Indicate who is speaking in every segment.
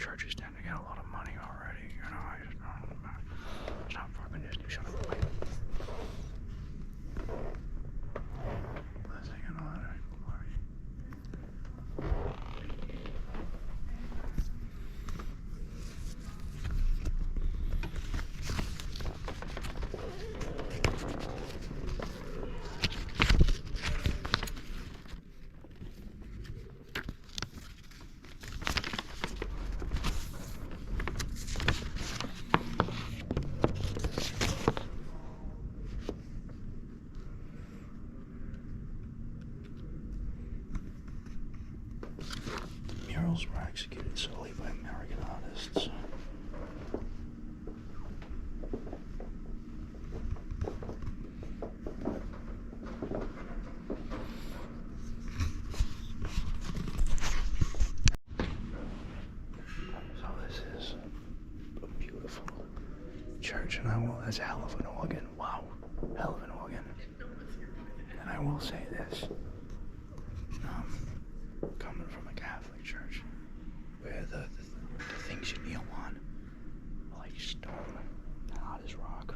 Speaker 1: churches tend to get a lot of money already, you know. I just don't. Stop fucking Disney. Shut up. Blessing and honor and glory. Murals were executed solely by American artists. So this is a beautiful church, and that's a hell of an organ. Wow, hell of an organ. And I will say this. Coming from a Catholic church, where the things you kneel on are like stone, hard as rock.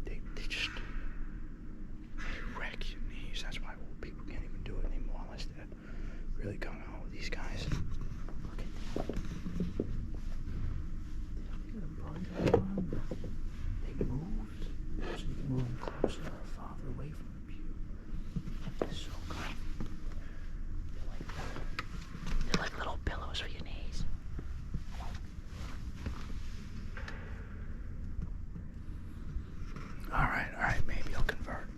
Speaker 1: They just wreck your knees. That's why people can't even do it anymore unless they're really coming out with these guys. Look at that. They moved so you can move them closer or farther away from the pew. It's so good. They're like little pillows for your knees. All right, maybe I'll convert.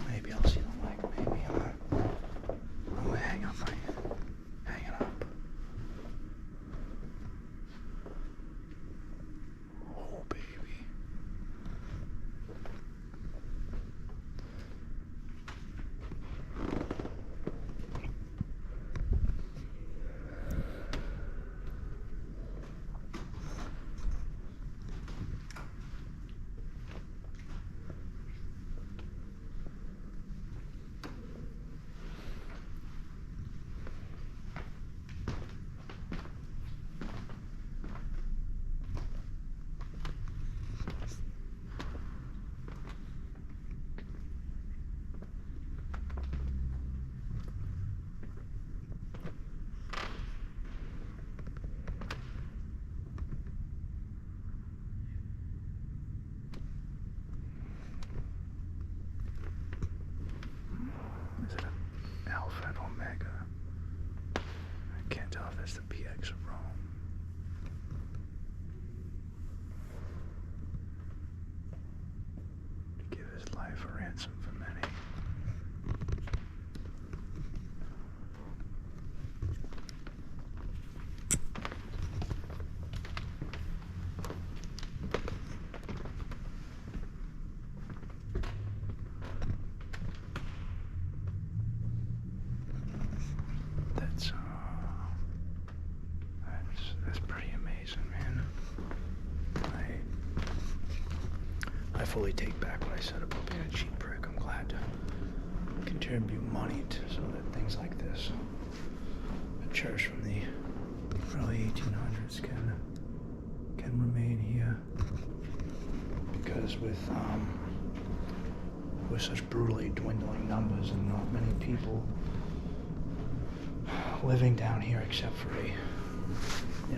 Speaker 1: Maybe I'll see the light. Maybe I'm gonna hang it up. Oh, baby. Is it an Alpha and Omega? I can't tell if it's the PX of Rome. To give his life a ransom for many. That's pretty amazing, man. I fully take back what I said about being a cheap prick. I'm glad to contribute money so that things like this, a church from the early 1800s, can remain here. Because with such brutally dwindling numbers and not many people living down here except for a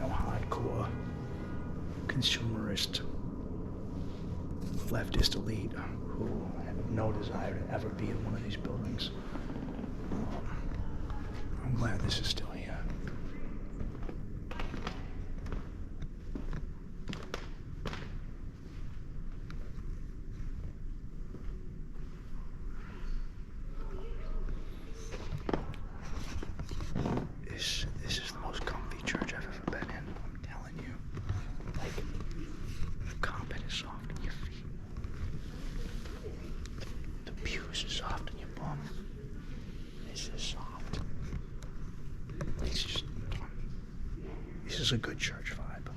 Speaker 1: hardcore consumerist leftist elite who have no desire to ever be in one of these buildings. I'm glad this is still here. This is the most comfy church I've ever been in. I'm telling you. Like, the carpet is soft on your feet. The pews are soft on your bum. This is soft. This is a good church vibe.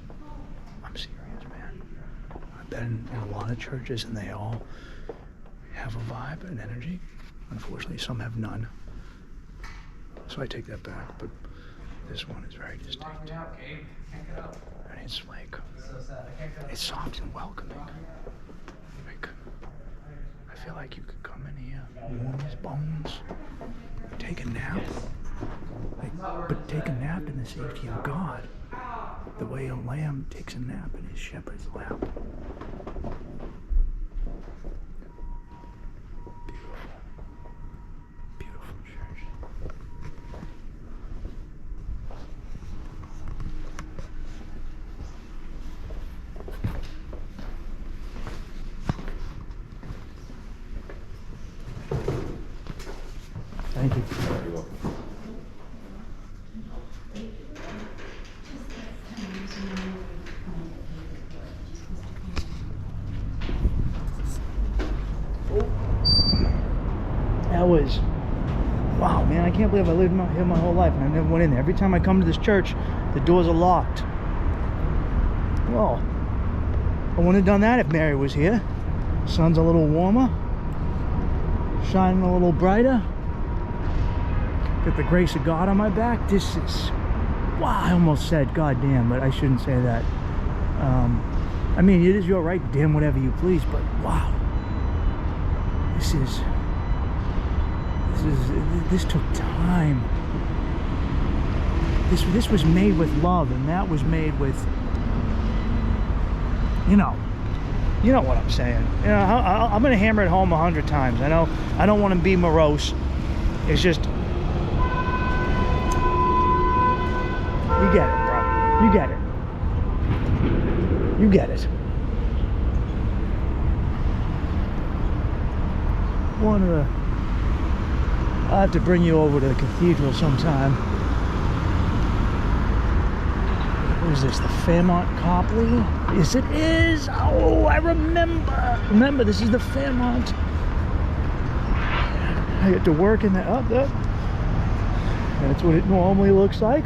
Speaker 1: I'm serious, man. I've been in a lot of churches and they all have a vibe and energy. Unfortunately, some have none. So I take that back, but This one is very distinct. And it's like, it's soft and welcoming. Like, I feel like you could come in here, warm as bones, take a nap. Like, but take a nap in the safety of God. The way a lamb takes a nap in his shepherd's lap. Beautiful. Beautiful church. Thank you.
Speaker 2: You're welcome.
Speaker 1: That was, wow, man, I can't believe I lived here my whole life and I never went in there. Every time I come to this church, the doors are locked. Well, I wouldn't have done that if Mary was here. Sun's a little warmer, shining a little brighter. Got the grace of God on my back. This is, wow, I almost said God damn, but I shouldn't say that. I mean, it is your right to damn whatever you please, but wow. This took time. This was made with love, and that was made with, you know what I'm saying. You know, I'm gonna hammer it home 100 times. I know I don't want to be morose. It's just, you get it, bro. You get it. You get it. I'll have to bring you over to the cathedral sometime. What is this, the Fairmont Copley? Yes, it is. Oh, I remember. Remember, this is the Fairmont. I get to work in that. Oh, that's what it normally looks like.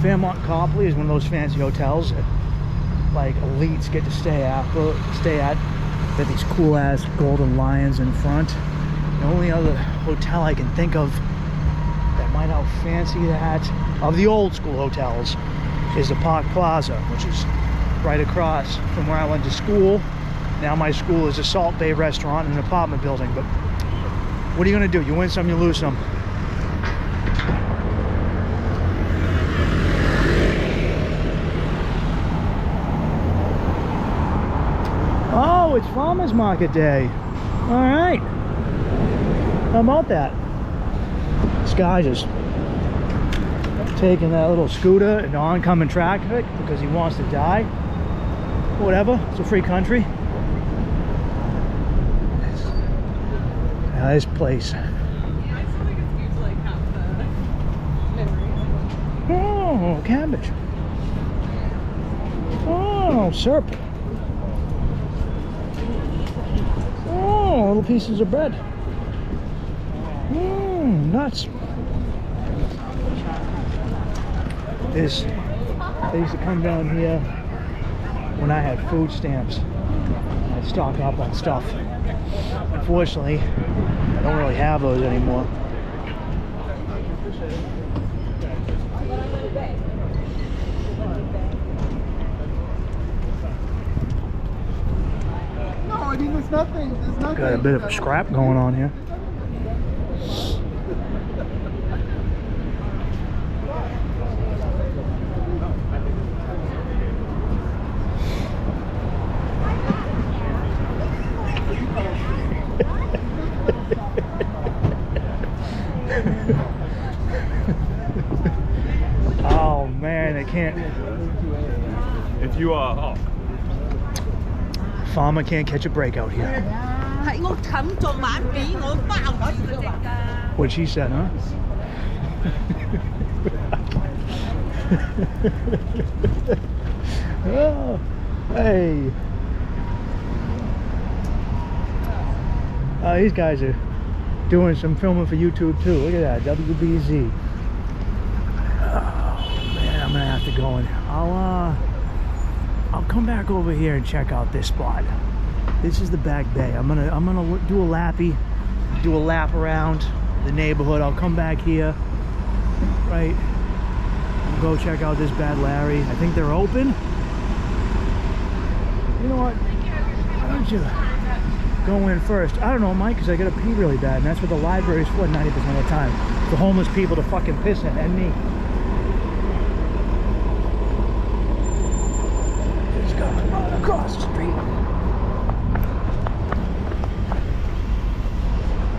Speaker 1: Fairmont Copley is one of those fancy hotels that, like, elites get to stay at. They have these cool ass golden lions in front. The only other hotel I can think of that might outfancy that, of the old school hotels, is the Park Plaza, which is right across from where I went to school. Now my school is a Salt Bay restaurant and an apartment building, but what are you gonna do? You win some, you lose some. Oh, it's Farmers Market Day. All right. How about that? This guy just taking that little scooter into oncoming traffic because he wants to die. Whatever, it's a free country. Now, this place. Oh, cabbage. Oh, syrup. Oh, little pieces of bread. Nuts. I used to come down here when I had food stamps. I'd stock up on stuff. Unfortunately, I don't really have those anymore.
Speaker 2: No, I mean, there's nothing.
Speaker 1: Got a bit of a scrap going on here. Oh man, I can't.
Speaker 2: If you are,
Speaker 1: Farmer can't catch a break out here. What she said, huh? Oh, hey. These guys are doing some filming for YouTube too. Look at that, WBZ. Oh man, I'm gonna have to go and I'll come back over here and check out this spot. This is the back bay. I'm gonna do a lap around the neighborhood. I'll come back here right? We'll go check out this Bad Larry. I think they're open. You know what? Why don't you go in first? I don't know, Mike, because I gotta pee really bad, and that's what the library's for 90% of the time. For homeless people to fucking piss in, and me. Just going right across the street.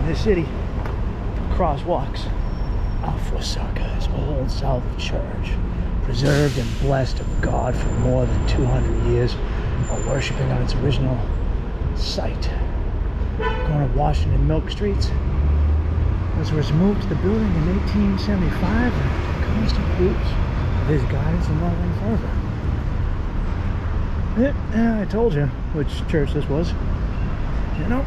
Speaker 1: In this city, crosswalks are for suckers. Old South Church, preserved and blessed of God for more than 200 years, while worshiping on its original site. Going to Washington Milk Streets. This was moved to the building in 1875 and constant groups of his guidance and love and fervor. Yeah, I told you which church this was. You know.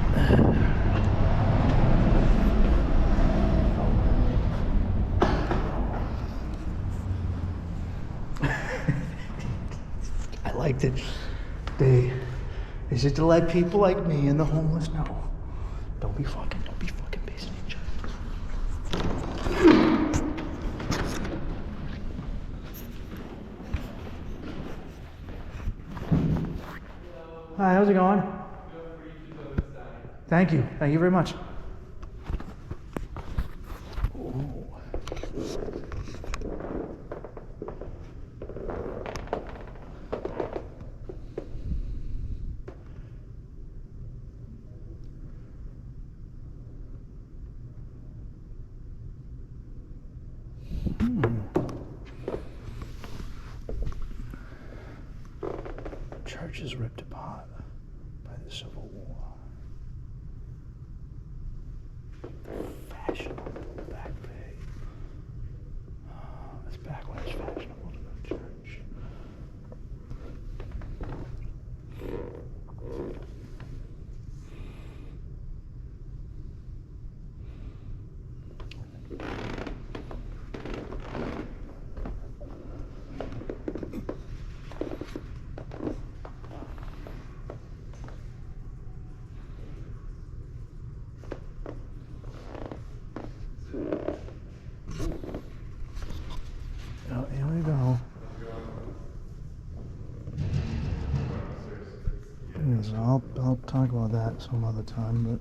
Speaker 1: I liked it. Is it to let people like me and the homeless know? Don't be fucking pissing each other. Hi, how's it going? Thank you very much. Church is ripped apart by the Civil War. Fashionable back bay. It's back when it's fashionable to go to church. Oh, here we go. Yes, I'll talk about that some other time, but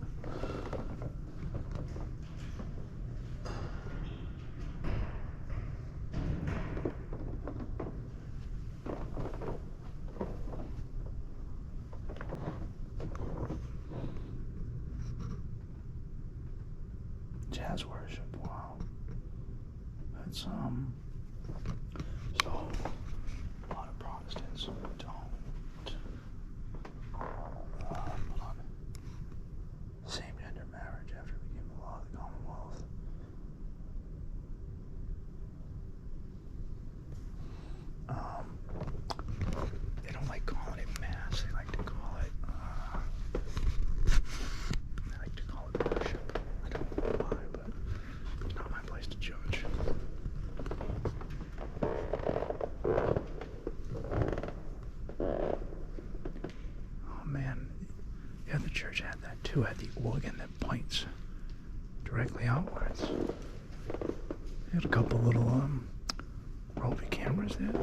Speaker 1: jazz worship, wow. That's so a lot of Protestants don't same-gender marriage after it became the law of the Commonwealth. They don't like calling it mass. They like to call it worship. I don't know why, but it's not my place to judge. Oh man, yeah, the church had that too. Had the organ that points directly outwards. They had a couple little roving cameras there.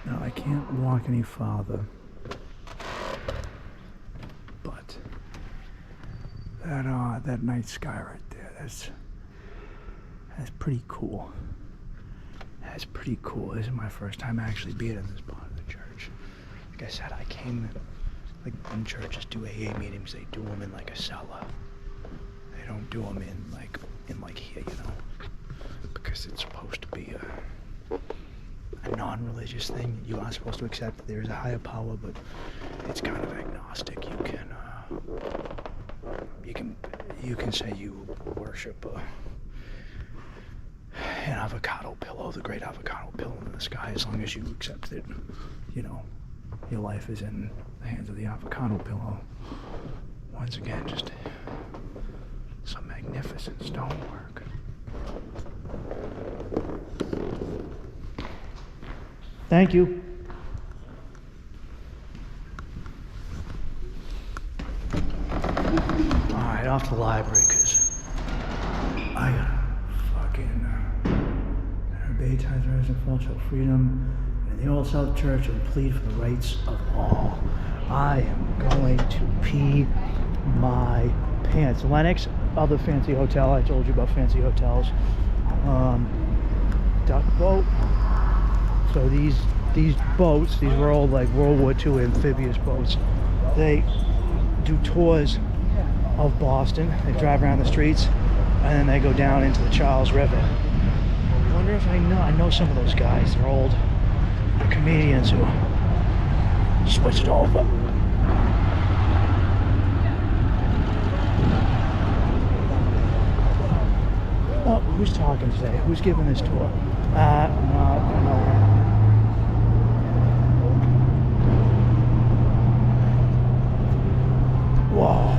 Speaker 1: Now I can't walk any farther, but that night sky right there, that's pretty cool. That's pretty cool. This is my first time actually being in this part of the church. Like I said, I came, like when churches do AA meetings, they do them in like a cellar. They don't do them in like here, you know, because it's supposed to be a non-religious thing. You are supposed to accept that there is a higher power, but it's kind of agnostic. You can say you worship an avocado pillow, the great avocado pillow in the sky, as long as you accept that, you know, your life is in the hands of the avocado pillow. Once again, just some magnificent stonework. Thank you. Alright, off to the library, because I gotta fucking obey tithes, rise and fall, show freedom in the Old South Church and plead for the rights of all. I am going to pee my pants. Lennox, other fancy hotel. I told you about fancy hotels. Duck boat. So these boats, these were all like World War II amphibious boats. They do tours of Boston. They drive around the streets and then they go down into the Charles River. I wonder if I know some of those guys. They're old. They're comedians who switched over. Oh, who's talking today? Who's giving this tour? No. Whoa.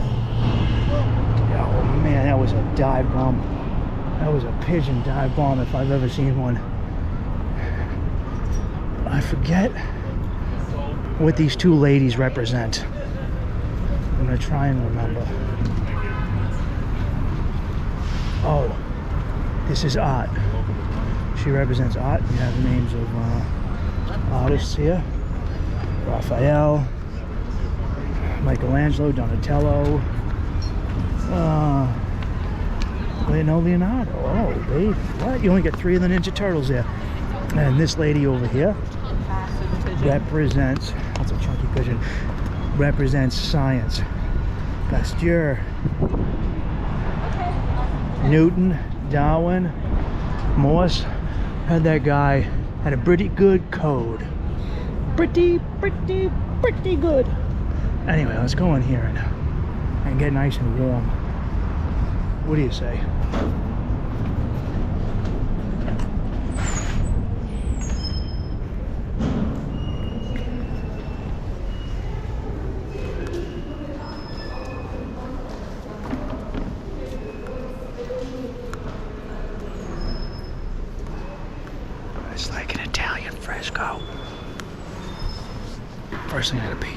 Speaker 1: Oh man, that was a dive bomb. That was a pigeon dive bomb if I've ever seen one. I forget what these two ladies represent. I'm gonna try and remember. Oh, this is art. She represents art. We have the names of artists here. Raphael, Michelangelo, Donatello, Leonardo. Oh, baby. What? You only got 3 of the Ninja Turtles there. And this lady over here represents, that's a chunky pigeon, represents science. Pasteur, Newton, Darwin, Morse. Had that guy had a pretty good code. Pretty good. Anyway, let's go in here and get nice and warm. What do you say? It's like an Italian fresco. First thing I gotta pee.